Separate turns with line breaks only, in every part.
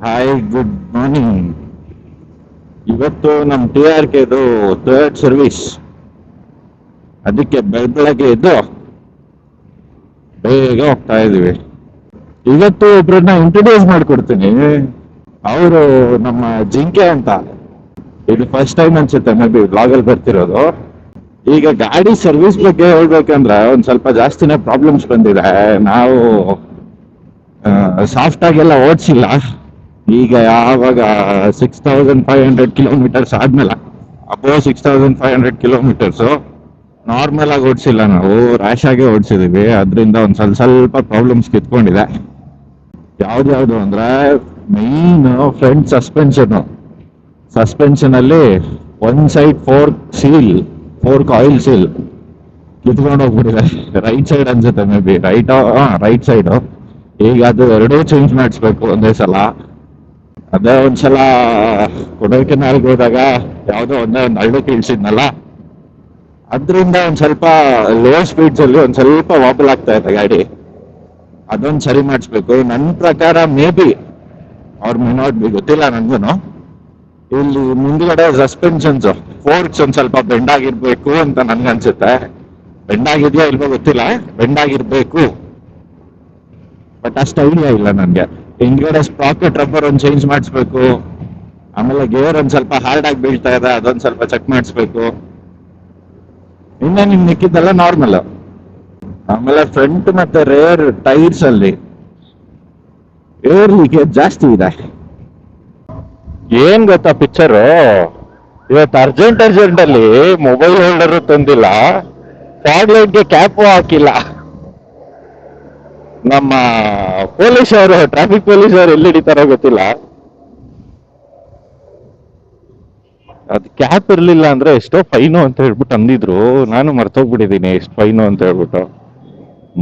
Hi, good morning. ಇವತ್ತು ನಮ್ಮ TRKದು third service. ಅದಕ್ಕೆ ಬೆಳಗ್ಗೆ ಎದ್ದು ಬೇಗ ಹೋಗ್ತಾ ಇದೀವಿ. ಇವತ್ತು ಒಬ್ರನ್ನ ಇಂಟ್ರೊಡ್ಯೂಸ್ ಮಾಡ್ಕೊಡ್ತೀನಿ. ಅವರು ನಮ್ಮ ಜಿಂಕೆ ಅಂತ. ಇದು ಫಸ್ಟ್ ಟೈಮ್ ಅನ್ಸುತ್ತೆ ಮೇ ಬಿ ಬ್ಲಾಗಲ್ಲಿ ಬರ್ತಿರೋದು. ಈಗ ಗಾಡಿ ಸರ್ವಿಸ್ ಬಗ್ಗೆ ಹೇಳ್ಬೇಕಂದ್ರೆ ಒಂದ್ ಸ್ವಲ್ಪ ಜಾಸ್ತಿನೇ ಪ್ರಾಬ್ಲಮ್ಸ್ ಬಂದಿದೆ. ನಾವು ಸಾಫ್ಟ್ ಆಗೆಲ್ಲ ಓಡಿಸಿಲ್ಲ. ಈಗ ಯಾವಾಗ 6500 ಕಿಲೋಮೀಟರ್ಸ್ ಆದ್ಮೇಲೆ, ಅಬೋ 6500 ಕಿಲೋಮೀಟರ್ಸು ನಾರ್ಮಲ್ ಆಗಿ ಓಡಿಸಿಲ್ಲ, ನಾವು ರ್ಯಾಶ್ ಆಗಿ ಓಡಿಸಿದೀವಿ. ಅದರಿಂದ ಒಂದ್ ಸ್ವಲ್ಪ ಪ್ರಾಬ್ಲಮ್ಸ್ ಕಿತ್ಕೊಂಡಿದೆ. ಯಾವ್ದು ಅಂದ್ರೆ ಮೈನ್ ಫ್ರಂಟ್ ಸಸ್ಪೆನ್ಷನ್ ಅಲ್ಲಿ ಒಂದ್ ಸೈಡ್ ಫೋರ್ಕ್ ಆಯಿಲ್ ಸೀಲ್ ಕಿತ್ಕೊಂಡು ಹೋಗ್ಬಿಟ್ಟಿದೆ. ರೈಟ್ ಸೈಡ್ ಅನ್ಸುತ್ತೆ ಮೇ ಬಿ, ರೈಟ್ ಸೈಡ್. ಈಗ ಅದು ಎರಡೂ ಚೇಂಜ್ ಮಾಡಿಸ್ಬೇಕು ಒಂದೇ ಸಲ. ಅದೇ ಒಂದ್ಸಲ ಕೊಡೈಕೆನಾಲ್ಗೆ ಹೋದಾಗ ಯಾವುದೋ ಒಂದೇ ಒಂದು ಹಳ್ಳು ಇಳಿಸಿದ್ನಲ್ಲ, ಅದರಿಂದ ಒಂದ್ ಸ್ವಲ್ಪ ಲೋ ಸ್ಪೀಡ್ಸ್ ಅಲ್ಲಿ ಒಂದ್ ಸ್ವಲ್ಪ ವಾಬಲ್ ಆಗ್ತಾ ಇದೆ ಗಾಡಿ. ಅದೊಂದು ಸರಿ ಮಾಡಿಸ್ಬೇಕು. ನನ್ನ ಪ್ರಕಾರ ಮೇ ಬಿ ಅವ್ರ ಮೇ ನಾಟ್ ಬಿ, ಗೊತ್ತಿಲ್ಲ ನನ್ಗೂನು. ಇಲ್ಲಿ ಮುಂದ್ಗಡೆ ಸಸ್ಪೆನ್ಷನ್ಸ್ ಫೋರ್ಕ್ಸ್ ಒಂದ್ ಸ್ವಲ್ಪ ಬೆಂಡ್ ಆಗಿರ್ಬೇಕು ಅಂತ ನನ್ಗನ್ಸುತ್ತೆ. ಬೆಂಡ್ ಆಗಿದ್ಯಾ ಇಲ್ವೋ ಗೊತ್ತಿಲ್ಲ, ಬೆಂಡ್ ಆಗಿರ್ಬೇಕು, ಬಟ್ ಅಷ್ಟು ಐಡಿಯಾ ಇಲ್ಲ ನನ್ಗೆ. ಹಿಂದ್ಗಡೆ ಸ್ಪ್ರಾಕೆಟ್ ರಬ್ಬರ್ ಒಂದು ಚೇಂಜ್ ಮಾಡಿಸ್ಬೇಕು. ಆಮೇಲೆ ಗೇರ್ ಒಂದ್ ಸ್ವಲ್ಪ ಹಾರ್ಡ್ ಆಗಿ ಬೀಳ್ತಾ ಇದೆ, ಅದೊಂದ್ ಸ್ವಲ್ಪ ಚೆಕ್ ಮಾಡಿಸ್ಬೇಕು. ಇನ್ನೇ ನಿಮ್ ಮಿಕ್ಕಿದ್ದೆಲ್ಲ ನಾರ್ಮಲ್. ಆಮೇಲೆ ಫ್ರಂಟ್ ಮತ್ತೆ ರೇರ್ ಟೈರ್ಸ್ ಅಲ್ಲಿ ಏರ್ ಲೀಕೇಜ್ ಜಾಸ್ತಿ ಇದೆ. ಏನ್ ಗೊತ್ತಾ ಪಿಕ್ಚರು, ಇವತ್ತು ಅರ್ಜೆಂಟ್ ಅಲ್ಲಿ ಮೊಬೈಲ್ ಹೋಲ್ಡರ್ ತಂದಿಲ್ಲ, ಫಾಗ್ ಲೈಟ್ಗೆ ಕ್ಯಾಪು ಹಾಕಿಲ್ಲ. ನಮ್ಮ ಪೊಲೀಸ್ ಅವರು, ಟ್ರಾಫಿಕ್ ಪೊಲೀಸ್ ಅವರು ಎಲ್ಲಿ ಹಿಡಿತಾರೋ ಗೊತ್ತಿಲ್ಲ. ಅದು ಕ್ಯಾಪ್ ಇರ್ಲಿಲ್ಲ ಅಂದ್ರೆ ಎಷ್ಟೋ ಫೈನು ಅಂತ ಹೇಳ್ಬಿಟ್ಟು ಅಂದಿದ್ರು. ನಾನು ಮರ್ತೋಗ್ಬಿಟ್ಟಿದ್ದೀನಿ ಎಷ್ಟು ಫೈನು ಅಂತ ಹೇಳ್ಬಿಟ್ಟು.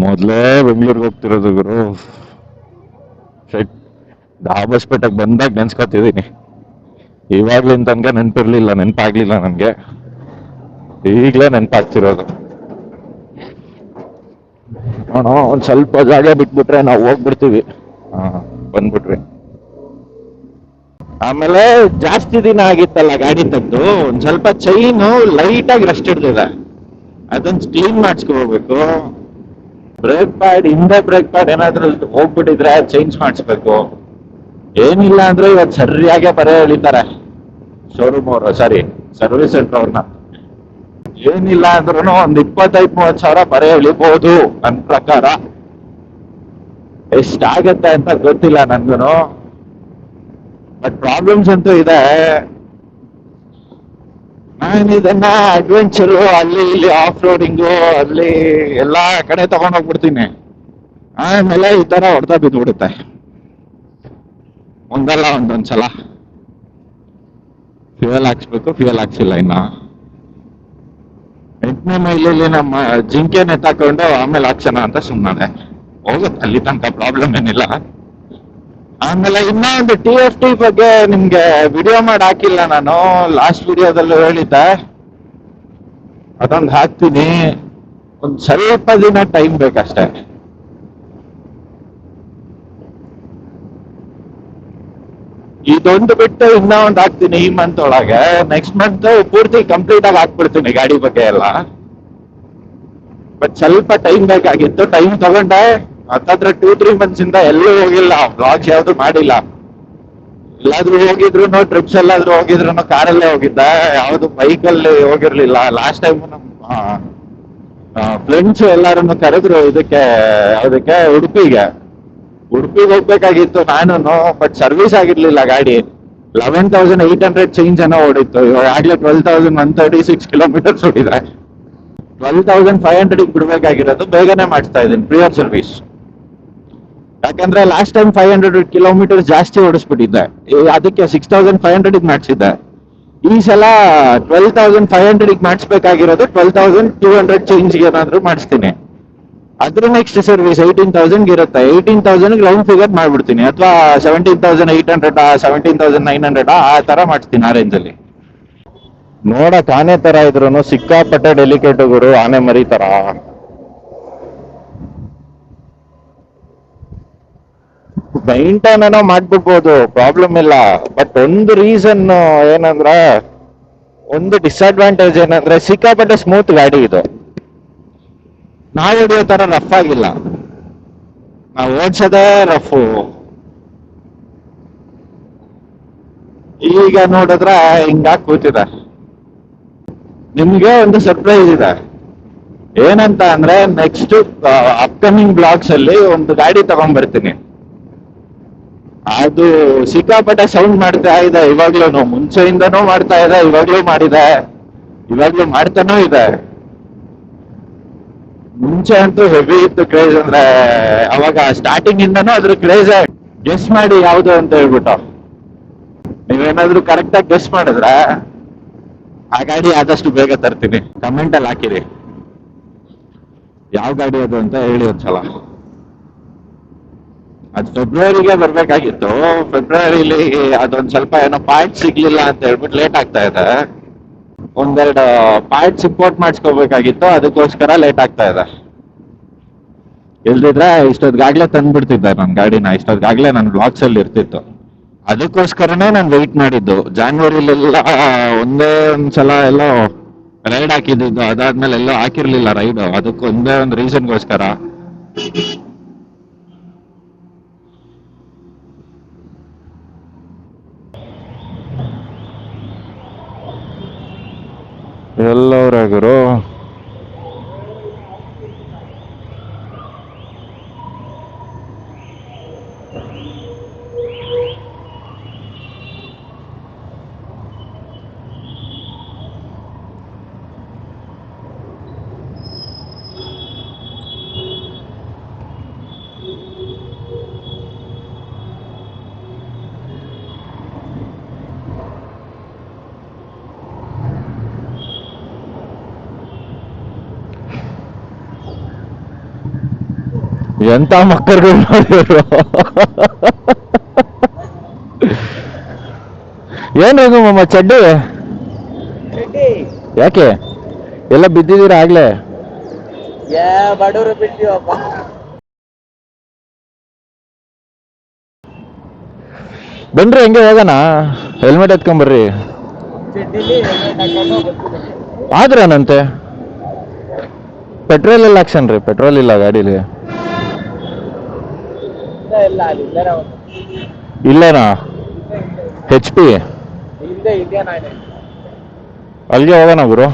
ಮೊದ್ಲೇ ಬೆಂಗಳೂರಿಗೆ ಹೋಗ್ತಿರೋದು ಗುರು. ದಾಬಸ್ಪೇಟೆಗೆ ಬಂದಾಗ ನೆನ್ಸ್ಕೊತಿದ್ದೀನಿ. ಇವಾಗ್ಲಿಂದ ತನಕ ನೆನಪಾಗ್ಲಿಲ್ಲ ನನ್ಗೆ. ಈಗ್ಲೇ ನೆನಪಾಗ್ತಿರೋದು. ಒಂದ್ ಸ್ವಲ್ಪ ಜಾಗ ಬಿಟ್ಬಿಟ್ರೆ ನಾವು ಹೋಗ್ಬಿಡ್ತೀವಿ. ಬಂದ್ಬಿಟ್ವಿ. ಆಮೇಲೆ ಜಾಸ್ತಿ ದಿನ ಆಗಿತ್ತಲ್ಲ ಗಾಡಿ ತೆಗ್ದು, ಒಂದ್ ಸ್ವಲ್ಪ ಚೈನು ಲೈಟ್ ಆಗಿ ರಸ್ಟ್ ಹಿಡ್ದಿದೆ. ಅದೊಂದು ಕ್ಲೀನ್ ಮಾಡಿಸ್ಕೋಬೇಕು. ಹಿಂದೆ ಬ್ರೇಕ್ ಪ್ಯಾಡ್ ಏನಾದ್ರೂ ಹೋಗ್ಬಿಟ್ಟಿದ್ರೆ ಚೇಂಜ್ ಮಾಡಿಸ್ಬೇಕು. ಏನಿಲ್ಲ ಅಂದ್ರೆ ಇವತ್ತು ಸರಿಯಾಗೆ ಬರೇ ಎಳಿತಾರೆ ಶೋರೂಮ್ ಅವರು, ಸರ್ವಿಸ್ ಸೆಂಟರ್ ಅವ್ರನ್ನ. ಏನಿಲ್ಲ ಅಂದ್ರೂ ಒಂದ್ 25-30 ಸಾವಿರ ಬರೇ ಎಳಿಬಹುದು ನನ್ನ ಪ್ರಕಾರ. ಎಷ್ಟಾಗತ್ತೆ ಅಂತ ಗೊತ್ತಿಲ್ಲ ನನ್ಗೂನು, ಬಟ್ ಪ್ರಾಬ್ಲಮ್ಸ್ ಅಂತೂ ಇದೆ. ನಾನು ಇದನ್ನ ಅಡ್ವೆಂಚರು ಅಲ್ಲಿ ಇಲ್ಲಿ ಆಫ್ ರೋಡಿಂಗು ಅಲ್ಲಿ ಎಲ್ಲಾ ಕಡೆ ತಗೊಂಡೋಗ್ಬಿಡ್ತೀನಿ. ಆಮೇಲೆ ಈ ತರ ಹೊಡೆದ ಬಿದ್ದ್ಬಿಡುತ್ತೆ ಒಂದಲ್ಲ ಒಂದೊಂದ್ಸಲ. ಫ್ಯೂಯಲ್ ಹಾಕ್ಸಿಲ್ಲ ಇನ್ನ. 8ನೇ ಮೈಲಲ್ಲಿ ನಮ್ಮ ಜಿಂಕೆನೆ ತಕೊಂಡು ಆಮೇಲೆ ಹಾಕ್ಸೋಣ ಅಂತ ಸುಮ್ಮನೆ ಹೋಗುತ್ತೆ. ಅಲ್ಲಿ ತನಕ ಪ್ರಾಬ್ಲಮ್ ಏನಿಲ್ಲ. ಆಮೇಲೆ ಇನ್ನ ಒಂದು TFT ಬಗ್ಗೆ ನಿಮ್ಗೆ ವಿಡಿಯೋ ಮಾಡಿ ಹಾಕಿಲ್ಲ ನಾನು. ಲಾಸ್ಟ್ ವಿಡಿಯೋದಲ್ಲೂ ಹೇಳಿದ್ದೆ, ಅದೊಂದು ಹಾಕ್ತೀನಿ. ಒಂದ್ ಸ್ವಲ್ಪ ದಿನ ಟೈಮ್ ಬೇಕಷ್ಟೇ. ಇದೊಂದು ಬಿಟ್ಟು ಇನ್ನ ಒಂದು ಹಾಕ್ತೀನಿ ಈ ಮಂತ್ ಒಳಗೆ. ನೆಕ್ಸ್ಟ್ ಮಂತ್ ಪೂರ್ತಿ ಕಂಪ್ಲೀಟ್ ಆಗಿ ಹಾಕ್ಬಿಡ್ತೀನಿ ಗಾಡಿ ಬಗ್ಗೆ ಎಲ್ಲ. ಬಟ್ ಸ್ವಲ್ಪ ಟೈಮ್ ಬೇಕಾಗಿತ್ತು. ಟೈಮ್ ತಗೊಂಡೆ. ಹತ್ತತ್ರ 2-3 ಮಂತ್ಸ್ ಇಂದ ಎಲ್ಲೂ ಹೋಗಿಲ್ಲ, ವ್ಲಾಗ್ಸ್ ಯಾವ್ದು ಮಾಡಿಲ್ಲ. ಎಲ್ಲಾದ್ರೂ ಹೋಗಿದ್ರು, ಟ್ರಿಪ್ಸ್ ಎಲ್ಲಾದ್ರೂ ಹೋಗಿದ್ರು ಕಾರಲ್ಲೇ ಹೋಗಿದ್ದ, ಯಾವ್ದು ಬೈಕಲ್ಲಿ ಹೋಗಿರ್ಲಿಲ್ಲ. ಲಾಸ್ಟ್ ಟೈಮ್ ನಮ್ಮ ಫ್ರೆಂಡ್ಸ್ ಎಲ್ಲಾರನ್ನು ಕರೆದ್ರು ಯಾವ್ದಕ್ಕೆ ಉಡುಪಿಗೆ ಹೋಗ್ಬೇಕಾಗಿತ್ತು ನಾನು. ಬಟ್ ಸರ್ವಿಸ್ ಆಗಿರ್ಲಿಲ್ಲ ಗಾಡಿ. 11,800 ಚೇಂಜ್ ಏನೋ ಓಡಿತ್ತು. ಇವಾಗ ಆಗ್ಲೇ 12,136 ಕಿಲೋಮೀಟರ್ಸ್ ಓಡಿದೆ. 12,500 ಬಿಡ್ಬೇಕಾಗಿರೋದು ಬೇಗನೆ ಮಾಡಿಸ್ತಾ ಇದ್ದೀನಿ ಪ್ರಿಯರ್ ಸರ್ವಿಸ್. ಯಾಕಂದ್ರೆ ಲಾಸ್ಟ್ ಟೈಮ್ 500 ಕಿಲೋಮೀಟರ್ ಜಾಸ್ತಿ ಓಡಿಸ್ಬಿಟ್ಟಿದ್ದೆ, ಅದಕ್ಕೆ 6,500 ಮಾಡಿಸಿದ್ದೆ. ಈ ಸಲ 12,500 ಮಾಡಿಸ್ಬೇಕಾಗಿರೋದು 12,200 ಚೇಂಜ್ಗೆ ಏನಾದ್ರು ಮಾಡಿಸ್ತೀನಿ. ಅದ್ರ ನೆಕ್ಸ್ಟ್ ಸರ್ವಿಸ್ 18,000 ಇರುತ್ತೆ. 18,000 ರೌಂಡ್ ಫಿಗರ್ ಮಾಡ್ಬಿಡ್ತೀನಿ, ಅಥವಾ 17,800 17,900 ಆ ತರ ಮಾಡಿಸ್ತೀನಿ, ಆ ರೇಂಜ್ ಅಲ್ಲಿ. ನೋಡಕ್ ಆನೆ ತರ ಇದ್ರು ಸಿಕ್ಕಾಪಟ್ಟೆ ಡೆಲಿಕೇಟ್ ಗುರು, ಆನೆ ಮರಿ ತರ. ಮೈಂಟೈನ್ ಏನೋ ಮಾಡ್ಬಿಡ್ಬೋದು, ಪ್ರಾಬ್ಲಮ್ ಇಲ್ಲ. ಬಟ್ ಒಂದು ರೀಸನ್ ಏನಂದ್ರೆ, ಒಂದು ಡಿಸ್ಅಡ್ವಾಂಟೇಜ್ ಏನಂದ್ರೆ ಸಿಕ್ಕಾಪಟ್ಟೆ ಸ್ಮೂತ್ ಗಾಡಿ ಇದು. ನಾವು ಹೊಡಿಯೋ ತರ ರಫ್ ಆಗಿಲ್ಲ, ನಾವು ಓಡ್ಸೋದೇ ರಫು. ಈಗ ನೋಡಿದ್ರೆ ಹಿಂಗಾಗಿ ಕೂತಿದೆ. ನಿಮ್ಗೆ ಒಂದು ಸರ್ಪ್ರೈಸ್ ಇದೆ. ಏನಂತ ಅಂದ್ರೆ, ನೆಕ್ಸ್ಟ್ ಅಪ್ಕಮಿಂಗ್ ಬ್ಲಾಗ್ಸ್ ಅಲ್ಲಿ ಒಂದು ಗಾಡಿ ತಗೊಂಡ್ ಬರ್ತೀನಿ. ಅದು ಸಿಕ್ಕಾಪಟ್ಟೆ ಸೌಂಡ್ ಮಾಡ್ತಾ ಇದೆ ಇವಾಗ್ಲೂ, ಮುಂಚೆಯಿಂದನೂ ಮಾಡ್ತಾ ಇದೆ, ಇವಾಗ್ಲೂ ಮಾಡಿದೆ, ಇವಾಗ್ಲೂ ಮಾಡ್ತಾನೂ ಇದೆ. ಮುಂಚೆ ಅಂತೂ ಹೆವಿ ಇತ್ತು ಕ್ರೇಜ್, ಅಂದ್ರೆ ಅವಾಗ ಸ್ಟಾರ್ಟಿಂಗ್ ಇಂದನೂ ಅದ್ರ ಕ್ರೇಜ್. ಗೆಸ್ ಮಾಡಿ ಯಾವ್ದು ಅಂತ ಹೇಳ್ಬಿಟ್ಟು, ನೀವೇನಾದ್ರೂ ಕರೆಕ್ಟ್ ಆಗಿ ಗೆಸ್ ಮಾಡಿದ್ರೆ ಆ ಗಾಡಿ ಆದಷ್ಟು ಬೇಗ ತರ್ತೀನಿ. ಕಮೆಂಟ್ ಅಲ್ಲಿ ಹಾಕಿರಿ ಯಾವ ಗಾಡಿ ಅದು ಅಂತ ಹೇಳಿ ಒಂದ್ಸಲ. ಅದು ಫೆಬ್ರವರಿಗೆ ಬರ್ಬೇಕಾಗಿತ್ತು, ಫೆಬ್ರವರಿಲಿ ಅದೊಂದ್ ಸ್ವಲ್ಪ ಏನೋ ಪಾರ್ಟ್ ಸಿಗ್ಲಿಲ್ಲ ಅಂತ ಹೇಳ್ಬಿಟ್ಟು ಲೇಟ್ ಆಗ್ತಾ ಇದೆ. ಒಂದೆರಡು ಪಾರ್ಟ್ಸ್ ಇಂಪೋರ್ಟ್ ಮಾಡಿಸ್ಕೋಬೇಕಾಗಿತ್ತು, ಅದಕ್ಕೋಸ್ಕರ ಲೇಟ್ ಆಗ್ತಾ ಇದೆ. ಇಲ್ದಿದ್ರೆ ಇಷ್ಟೊದ್ಗಾಗ್ಲೇ ತಂದ್ಬಿಡ್ತಿದ್ದೆ ನನ್ನ ಗಾಡಿನ, ಇಷ್ಟೊದ್ಗಾಗ್ಲೇ ನನ್ನ ಬ್ಲಾಗ್ಸ್ ಅಲ್ಲಿ ಇರ್ತಿತ್ತು. ಅದಕ್ಕೋಸ್ಕರನೇ ನಾನು ವೆಯ್ಟ್ ಮಾಡಿದ್ದು. ಜಾನ್ವರಿಲೆಲ್ಲ ಒಂದೇ ಒಂದ್ಸಲ ಎಲ್ಲೋ ರೈಡ್ ಹಾಕಿದ್ದು, ಅದಾದ್ಮೇಲೆ ಎಲ್ಲೋ ಹಾಕಿರ್ಲಿಲ್ಲ ರೈಡ್, ಅದಕ್ಕೆ ಒಂದೇ ಒಂದು ರೀಸನ್ಗೋಸ್ಕರ. ಎಲ್ಲವ್ರಾಗರು ಎಂತ ಮಕ್ಕಳುಗಳು ನೋಡಿದ್ರು. ಏನ್ರಿಗೂ ಮಮ್ಮ ಚಡ್ಡಿ ಯಾಕೆ ಎಲ್ಲ ಬಿದ್ದಿದ್ದೀರಾ ಆಗ್ಲೇ?
ಬಡವರು ಬಿಟ್ಟಿವಪ್ಪ.
ಬನ್ರಿ ಹೆಂಗೆ ಹೋಗೋಣ, ಹೆಲ್ಮೆಟ್ ಎತ್ಕೊಂಬರ್ರಿ. ಆದ್ರನಂತೆ ಪೆಟ್ರೋಲ್ ಎಲ್ಲ ಹಾಕ್ಸನ್ರಿ, ಪೆಟ್ರೋಲ್ ಇಲ್ಲ ಗಾಡೀಲಿ. ಇಲ್ಲೇನಾ HP? ಅಲ್ಲಿಗೆ ಹೋಗೋಣ ಗುರು,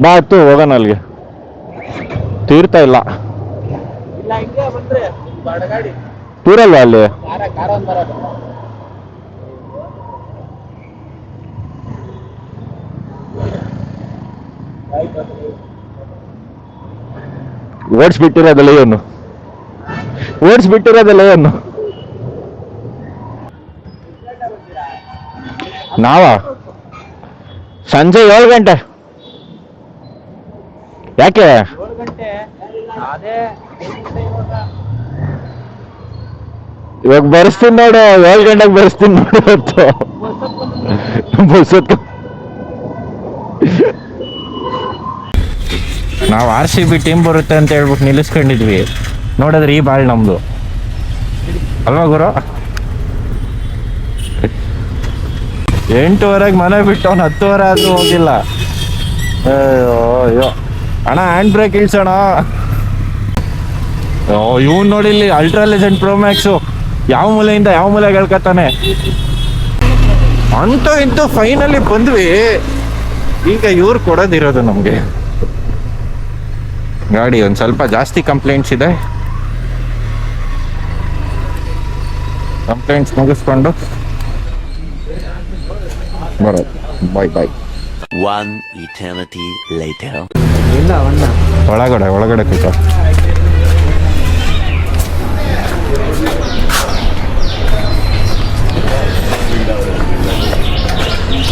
ಬಾ ಹತ್ತು ಹೋಗೋಣ ಅಲ್ಲಿಗೆ. ತೀರ್ತಾ ಇಲ್ಲ ತೀರಲ್ವಾ ಅಲ್ಲಿ? ಓಡಿಸ್ಬಿಟ್ಟಿರೋದಲ್ಲ ಏನು, ಓಡಿಸ್ಬಿಟ್ಟಿರೋದಲ್ಲ ಏನು. ನಾವ ಸಂಜೆ 7 ಗಂಟೆ. ಯಾಕೆ? ಇವಾಗ ಬರ್ಸ್ತೀನಿ ನೋಡು, 7 ಗಂಟೆಗೆ ಬರ್ಸ್ತೀನಿ ನೋಡು. ಇವತ್ತು ಬಸ್ ನಾವು RCB ಟೀಮ್ ಬರುತ್ತೆ ಅಂತ ಹೇಳ್ಬಿಟ್ಟು ನಿಲ್ಲಿಸ್ಕೊಂಡಿದ್ವಿ, ನೋಡಿದ್ರೆ ಈ ಬಾಳ್ ನಮ್ದು ಅಲ್ವಾ ಗುರು? 8:30 ಮನೆ ಬಿಟ್ಟು ಅವ್ನು 10:30 ಆದ್ರೂ ಹೋಗಿಲ್ಲ. ಅಯ್ಯೋ ಅಣ್ಣ, ಹ್ಯಾಂಡ್ ಬ್ರೇಕ್ ಇಳ್ಸೋಣ. ಇವನ್ ನೋಡಿ ಇಲ್ಲಿ ಅಲ್ಟ್ರಾ ಲೆಜೆಂಡ್ ಪ್ರೋ ಮ್ಯಾಕ್ಸು ಯಾವ ಮೂಲೆಯಿಂದ ಯಾವ ಮೂಲೆಗೆ ಹೇಳ್ಕತ್ತಾನೆ. ಅಂತೂ ಇಂತೂ ಫೈನಲಿ ಬಂದ್ವಿ. ಈಗ ಇವ್ರು ಕೊಡೋದಿರೋದು ನಮಗೆ ಗಾಡಿ. ಒಂದು ಸ್ವಲ್ಪ ಜಾಸ್ತಿ ಕಂಪ್ಲೇಂಟ್ಸ್ ಇದೆ, ಕಂಪ್ಲೇಂಟ್ಸ್ ಮುಗಿಸ್ಕೊಂಡು ಬರೋದು. ಬಾಯ್ ಬಾಯ್.
One eternity later.
ಒಳಗಡೆ ಕೂತ.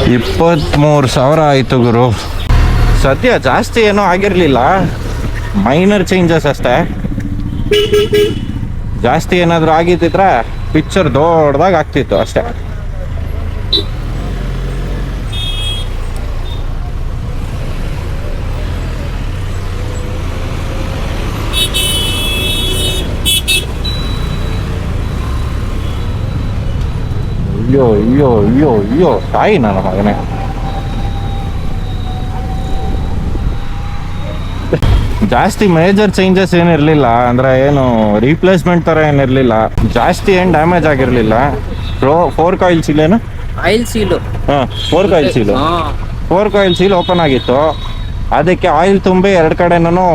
$23,000 ಆಯಿತು ಗುರು. ಸದ್ಯ ಜಾಸ್ತಿ ಏನೂ ಆಗಿರಲಿಲ್ಲ, ಮೈನರ್ ಚೇಂಜಸ್ ಅಷ್ಟೇ. ಜಾಸ್ತಿ ಏನಾದರೂ ಆಗಿದ್ದಿದ್ರೆ ಪಿಕ್ಚರ್ ದೊಡ್ಡದಾಗಿ ಆಗ್ತಿತ್ತು ಅಷ್ಟೇ. ಅಯ್ಯೋ ಅಯ್ಯೋ ಅಯ್ಯೋ ಅಯ್ಯೋ ತಾಯಿ ನನ್ನ ಮಗನೇ. ಜಾಸ್ತಿ ಮೇಜರ್ ಚೇಂಜಸ್ ಏನಿರಲಿಲ್ಲ, ಅಂದರೆ ಏನು ರೀಪ್ಲೇಸ್ಮೆಂಟ್ ಥರ ಏನಿರಲಿಲ್ಲ, ಜಾಸ್ತಿ ಏನು ಡ್ಯಾಮೇಜ್ ಆಗಿರಲಿಲ್ಲ. ಫೋರ್ಕ್ ಆಯಿಲ್ ಸೀಲೇನು?
Oil seal.
ಹಾಂ, fork oil seal. Fork oil seal open ಆಗಿತ್ತು, ಅದಕ್ಕೆ ಆಯಿಲ್ ತುಂಬಿ ಎರಡು ಕಡೆನೂ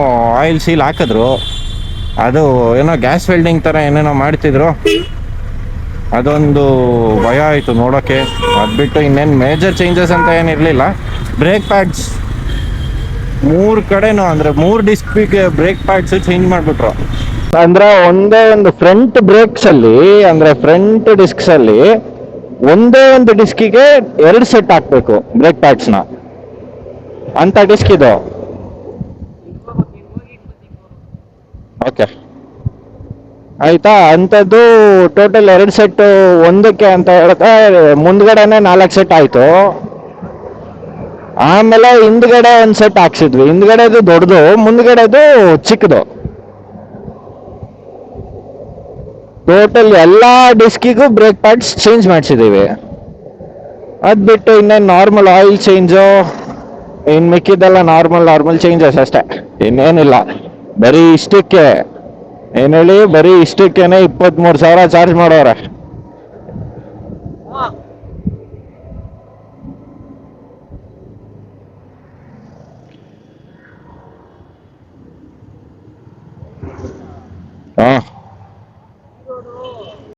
ಆಯಿಲ್ ಸೀಲ್ ಹಾಕಿದ್ರು. ಅದು ಏನೋ ಗ್ಯಾಸ್ ವೆಲ್ಡಿಂಗ್ ಥರ ಏನೇನೋ ಮಾಡ್ತಿದ್ರು, ಅದೊಂದು ಭಯ ಆಯಿತು ನೋಡೋಕ್ಕೆ. ಅದು ಬಿಟ್ಟು ಇನ್ನೇನು ಮೇಜರ್ ಚೇಂಜಸ್ ಅಂತ ಏನಿರಲಿಲ್ಲ. ಬ್ರೇಕ್ ಪ್ಯಾಡ್ಸ್ 3 ಕಡೆನೂ, ಅಂದರೆ 3 ಡಿಸ್ಕಿಗೆ ಬ್ರೇಕ್ ಪ್ಯಾಡ್ಸ್ ಚೇಂಜ್ ಮಾಡಿಬಿಟ್ರು. ಅಂದರೆ ಒಂದೇ ಒಂದು ಫ್ರಂಟ್ ಬ್ರೇಕ್ಸಲ್ಲಿ, ಅಂದರೆ ಫ್ರಂಟ್ ಡಿಸ್ಕ್ಸಲ್ಲಿ ಒಂದೇ ಒಂದು ಡಿಸ್ಕಿಗೆ 2 ಸೆಟ್ ಹಾಕಬೇಕು ಬ್ರೇಕ್ ಪ್ಯಾಡ್ಸ್ನ, ಅಂತ ಡಿಸ್ಕ್ ಇದು. ಓಕೆ ಆಯ್ತಾ, ಅಂಥದ್ದು ಟೋಟಲ್ 2 ಸೆಟ್ ಒಂದಕ್ಕೆ ಅಂತ ಹೇಳ್ತಾ ಮುಂದ್ಗಡೆನೆ 4 ಸೆಟ್ ಆಯಿತು. ಆಮೇಲೆ ಹಿಂದ್ಗಡೆ ಒಂದು ಸೆಟ್ ಹಾಕ್ಸಿದ್ವಿ, ಹಿಂದ್ಗಡೆದು ದೊಡ್ಡದು, ಮುಂದ್ಗಡೆದು ಚಿಕ್ಕದು. ಟೋಟಲ್ ಎಲ್ಲ ಡಿಸ್ಕಿಗೂ ಬ್ರೇಕ್ ಪ್ಯಾಡ್ಸ್ ಚೇಂಜ್ ಮಾಡಿಸಿದ್ದೀವಿ. ಅದು ಬಿಟ್ಟು ಇನ್ನೇನು ನಾರ್ಮಲ್ ಆಯಿಲ್ ಚೇಂಜು, ಇನ್ನು ಮಿಕ್ಕಿದ್ದೆಲ್ಲ ನಾರ್ಮಲ್ ಚೇಂಜಸ್ ಅಷ್ಟೇ, ಇನ್ನೇನಿಲ್ಲ. ಬರೀ ಇಷ್ಟಕ್ಕೆ ಏನು ಹೇಳಿ, ಬರೀ ಇಷ್ಟಕ್ಕೇನೆ 23,000 ಚಾರ್ಜ್ ಮಾಡೋರೆ.